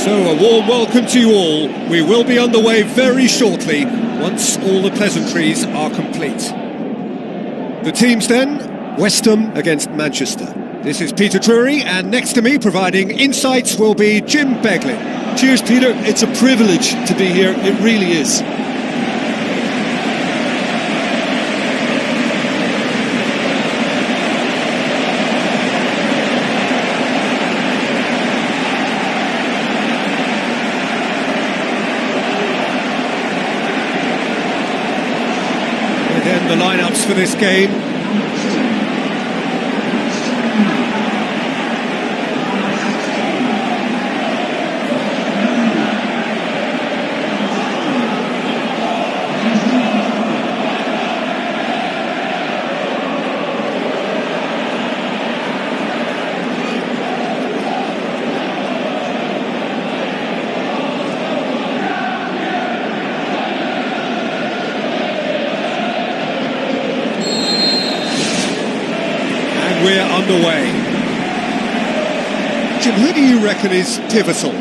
So a warm welcome to you all. We will be underway very shortly once all the pleasantries are complete. The teams then, West Ham against Manchester. This is Peter Drury, and next to me providing insights will be Jim Beglin. Cheers, Peter. It's a privilege to be here. It really is. Again, the lineups for this game. We're underway. Jim, who do you reckon is pivotal?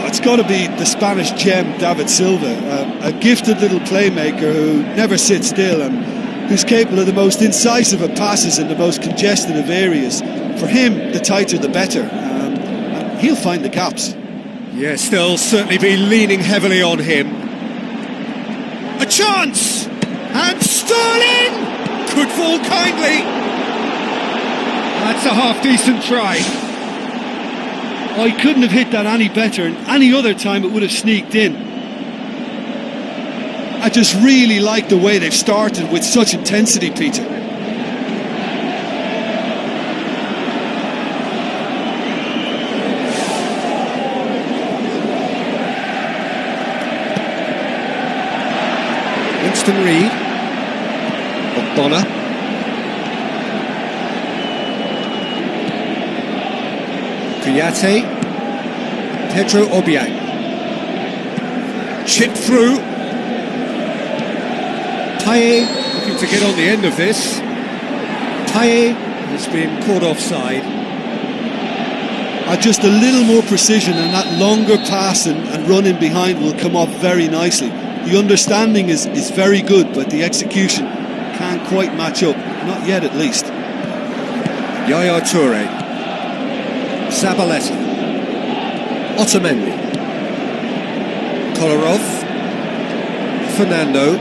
It's got to be the Spanish gem, David Silva, a gifted little playmaker who never sits still and who's capable of the most incisive of passes in the most congested of areas. For him, the tighter the better. And he'll find the gaps. Yes, they'll certainly be leaning heavily on him. A chance! And Sterling! Could fall kindly. That's a half-decent try. I couldn't have hit that any better, and any other time it would have sneaked in. I just really like the way they've started with such intensity, Peter. Winston Reid. Bonner. Kouyaté, Pedro Obiang, chipped through. Payet looking to get on the end of this. Payet has been caught offside. Just a little more precision, and that longer pass and run in behind will come off very nicely. The understanding is very good, but the execution can't quite match up, not yet at least. Yaya Toure. Zabaleta, Otamendi, Kolarov, Fernando,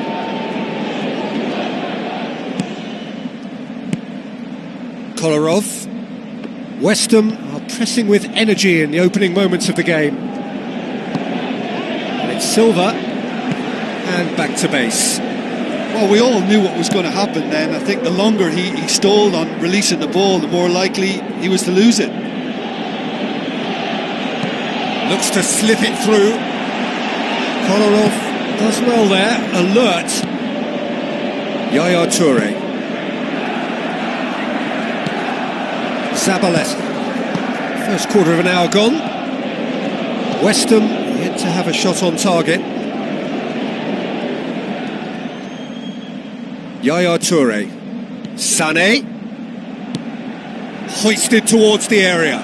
Kolarov. West Ham are pressing with energy in the opening moments of the game. And it's Silva, and back to base. Well, we all knew what was going to happen then. I think the longer he stalled on releasing the ball, the more likely he was to lose it. Looks to slip it through. Kolarov does well there, alert. Yaya Toure. Zabaleta. First quarter of an hour gone. West Ham yet to have a shot on target. Yaya Toure. Sané. Hoisted towards the area.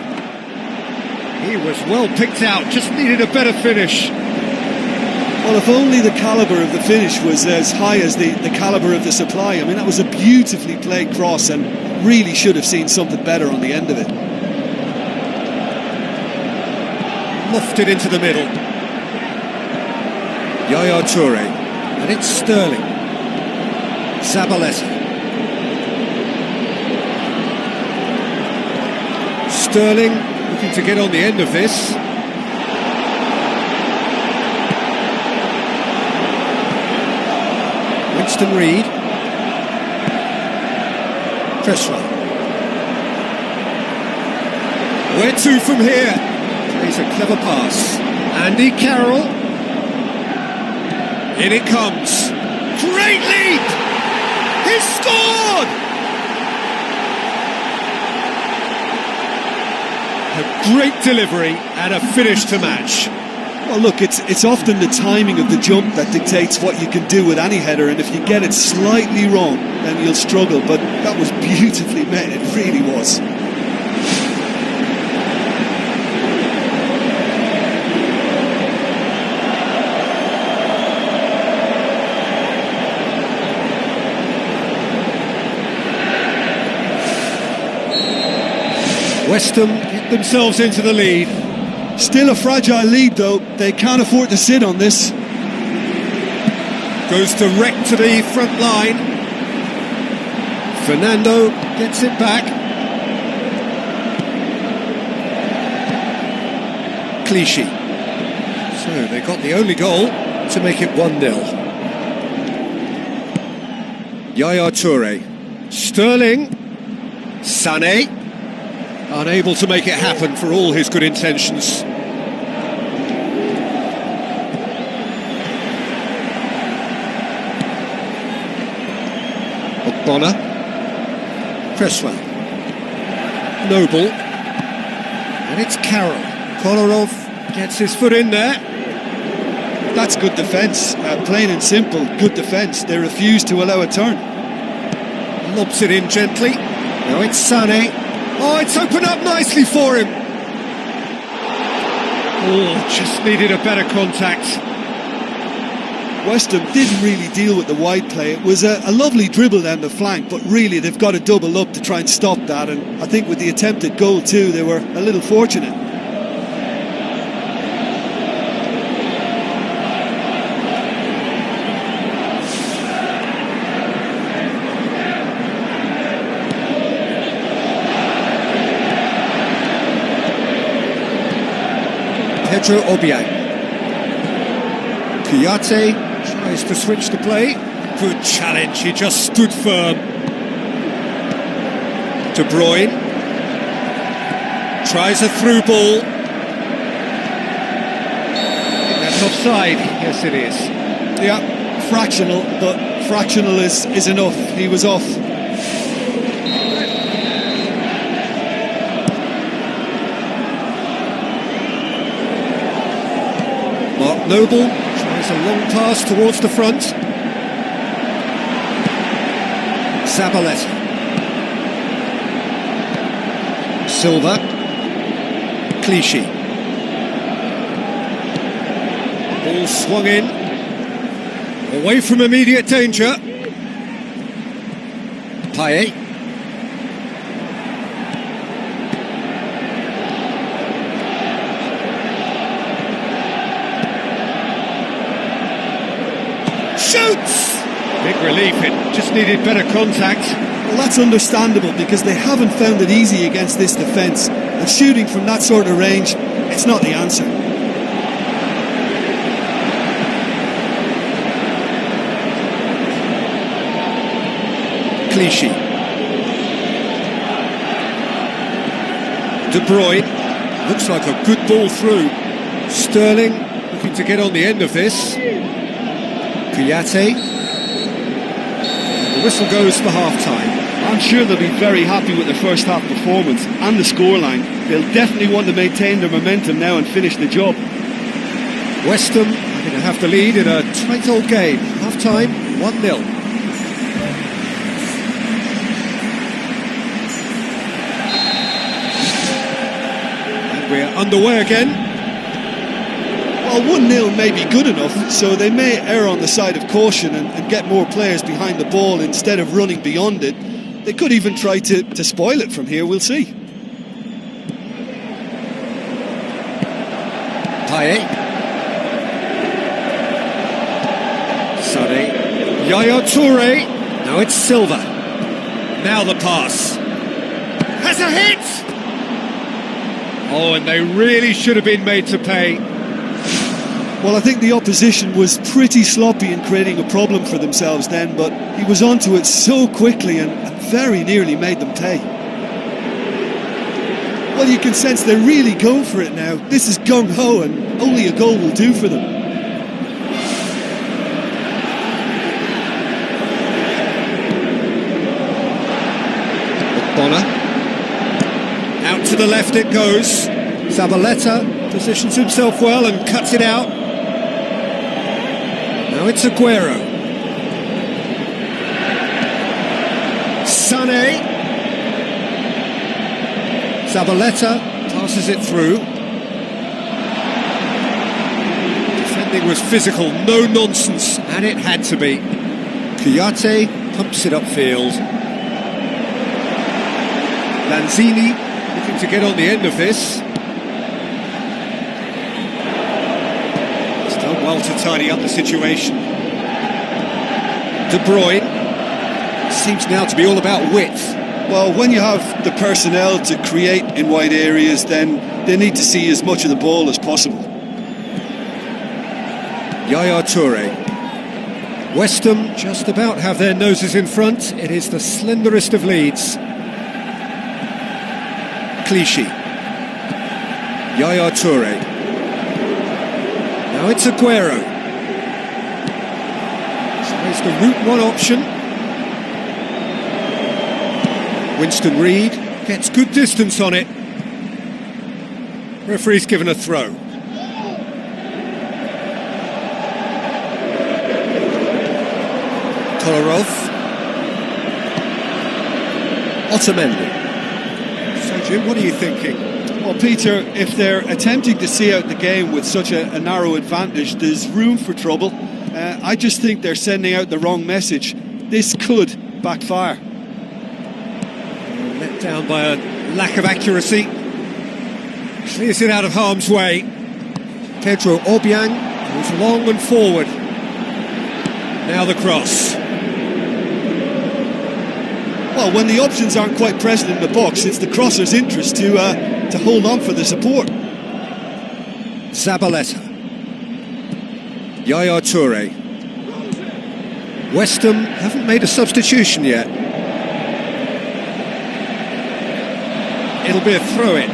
He was well picked out, just needed a better finish. Well, if only the calibre of the finish was as high as the calibre of the supply. I mean, that was a beautifully played cross and really should have seen something better on the end of it. Lofted into the middle. Yaya Toure. And it's Sterling. Zabaleta. Sterling looking to get on the end of this. Winston Reid. Cresswell. Where to from here? Plays a clever pass. Andy Carroll. In it comes. Great leap! He's scored! A great delivery and a finish to match. Well, look, it's often the timing of the jump that dictates what you can do with any header, and if you get it slightly wrong, then you'll struggle. But that was beautifully met, it really was. West Ham get themselves into the lead. Still a fragile lead though, they can't afford to sit on this. Goes direct to the front line. Fernando gets it back. Clichy. So they got the only goal to make it 1-0. Yaya Toure. Sterling. Sané. Unable to make it happen for all his good intentions. Ogbonna. Cresswell. Noble. And it's Carroll. Kolarov gets his foot in there. That's good defence, plain and simple, good defence. They refuse to allow a turn. Lobs it in gently. Now it's Sané. Oh, it's opened up nicely for him. Oh, just needed a better contact. West Ham didn't really deal with the wide play. It was a lovely dribble down the flank, but really they've got to double up to try and stop that. And I think with the attempted goal too, they were a little fortunate. Pedro Obiang. Kouyaté tries to switch the play. Good challenge, he just stood firm. De Bruyne tries a through ball. That's offside. Yes, it is. Yeah, fractional, but fractional is enough. He was off. Noble tries a long pass towards the front. Zabaleta. Silva. Clichy. Ball swung in. Away from immediate danger. Payet. Shoots! Big relief, it just needed better contact. Well, that's understandable because they haven't found it easy against this defence, and shooting from that sort of range, it's not the answer. Clichy. De Bruyne. Looks like a good ball through. Sterling looking to get on the end of this. Kouyaté. The whistle goes for half-time. I'm sure they'll be very happy with their first half performance and the scoreline. They'll definitely want to maintain their momentum now and finish the job. West Ham are going to have the lead in a tight old game. Half-time, 1-0. And we're underway again. Well, 1-0 may be good enough, so they may err on the side of caution and get more players behind the ball instead of running beyond it. They could even try to spoil it from here, we'll see. Payet. Sané. Yaya Toure. Now it's Silva. Now the pass. Has a hit! Oh, and they really should have been made to pay. Well, I think the opposition was pretty sloppy in creating a problem for themselves then, but he was onto it so quickly and very nearly made them pay. Well, you can sense they're really going for it now. This is gung-ho and only a goal will do for them. Ogbonna. Out to the left it goes. Zabaleta positions himself well and cuts it out. Now it's Aguero. Sané. Zabaleta passes it through. Defending was physical, no nonsense, and it had to be. Kouyaté pumps it upfield. Lanzini looking to get on the end of this. He's done well to tidy up the situation. De Bruyne. Seems now to be all about width. Well, when you have the personnel to create in wide areas, then they need to see as much of the ball as possible. Yaya Toure. West Ham just about have their noses in front. It is the slenderest of leads. Clichy. Yaya Toure. Now it's Aguero. So it's the route one option. Winston Reid gets good distance on it. Referee's given a throw. Kolarov. Otamendi. So Jim, what are you thinking? Well, Peter, if they're attempting to see out the game with such a narrow advantage, there's room for trouble. I just think they're sending out the wrong message. This could backfire. Let down by a lack of accuracy. Clears it out of harm's way. Pedro Obiang goes long and forward. Now the cross. Well, when the options aren't quite present in the box, it's the crosser's interest to hold on for the support. Zabaleta. Yaya Toure. West Ham haven't made a substitution yet. It'll be a throw-in.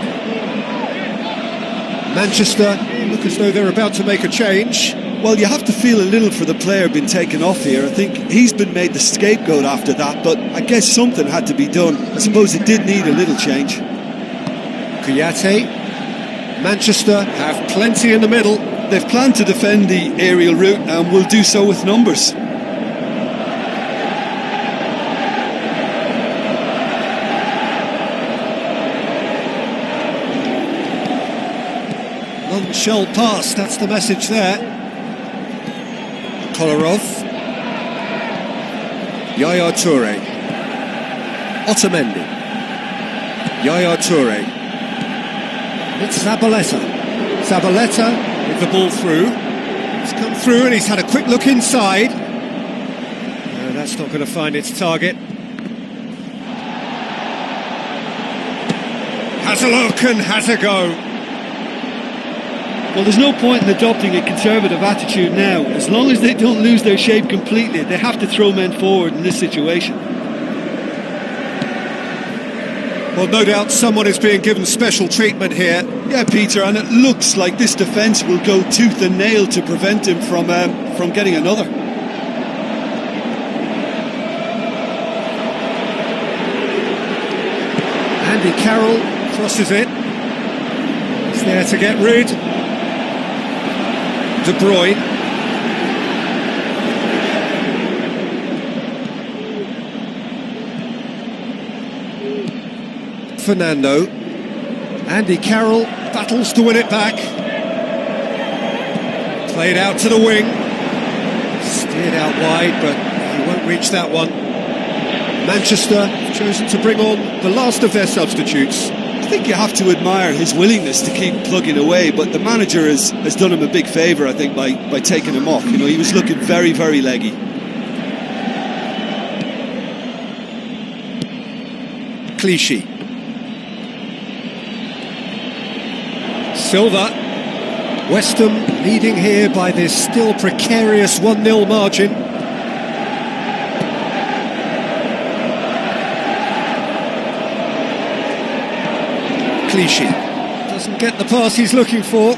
Manchester look as though they're about to make a change. Well, you have to feel a little for the player being taken off here. I think he's been made the scapegoat after that, but I guess something had to be done. I suppose it did need a little change. Kouyaté. Manchester have plenty in the middle. They've planned to defend the aerial route and will do so with numbers. Long shell pass, that's the message there. Kolarov. Yaya Toure. Otamendi. Yaya Toure. It's Zabaleta. Zabaleta with the ball through. He's come through and he's had a quick look inside. No, that's not going to find its target. Has a look and has a go. Well, there's no point in adopting a conservative attitude now. As long as they don't lose their shape completely, they have to throw men forward in this situation. Well, no doubt someone is being given special treatment here. Yeah, Peter, and it looks like this defence will go tooth and nail to prevent him from getting another. Andy Carroll crosses it. He's there to get rid. De Bruyne. Fernando. Andy Carroll battles to win it back. Played out to the wing. Steered out wide, but he won't reach that one. Manchester have chosen to bring on the last of their substitutes. I think you have to admire his willingness to keep plugging away, but the manager has done him a big favour, I think, by taking him off. You know, he was looking very, very leggy. Clichy. Silva. West Ham leading here by this still precarious 1-0 margin. Clichy doesn't get the pass he's looking for.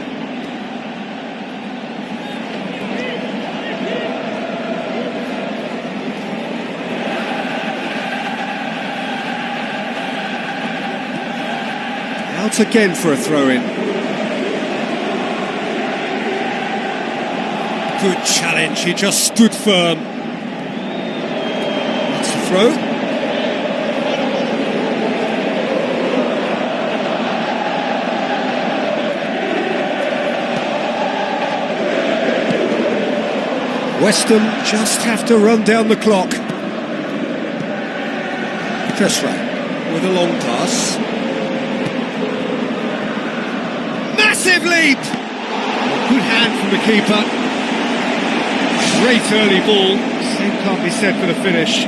Out again for a throw-in. Good challenge, he just stood firm. That's the throw. West Ham just have to run down the clock. Kessler with a long pass. massive leap! Good hand from the keeper. Great early ball. Same can't be said for the finish.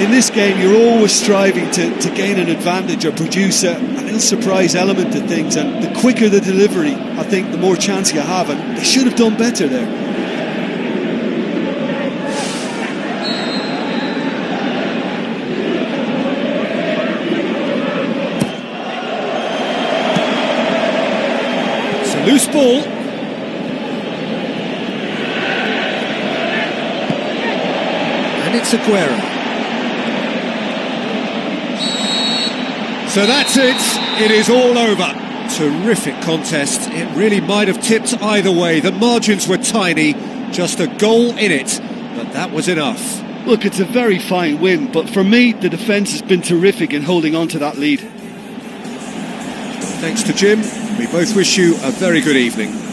In this game, you're always striving to gain an advantage or produce a little surprise element to things, and the quicker the delivery, I think, the more chance you have, and they should have done better there. It's a loose ball. And it's Aguero. So that's it. It is all over. Terrific contest. It really might have tipped either way. The margins were tiny, just a goal in it, but that was enough. Look, it's a very fine win, but for me, the defence has been terrific in holding on to that lead. Thanks to Jim. We both wish you a very good evening.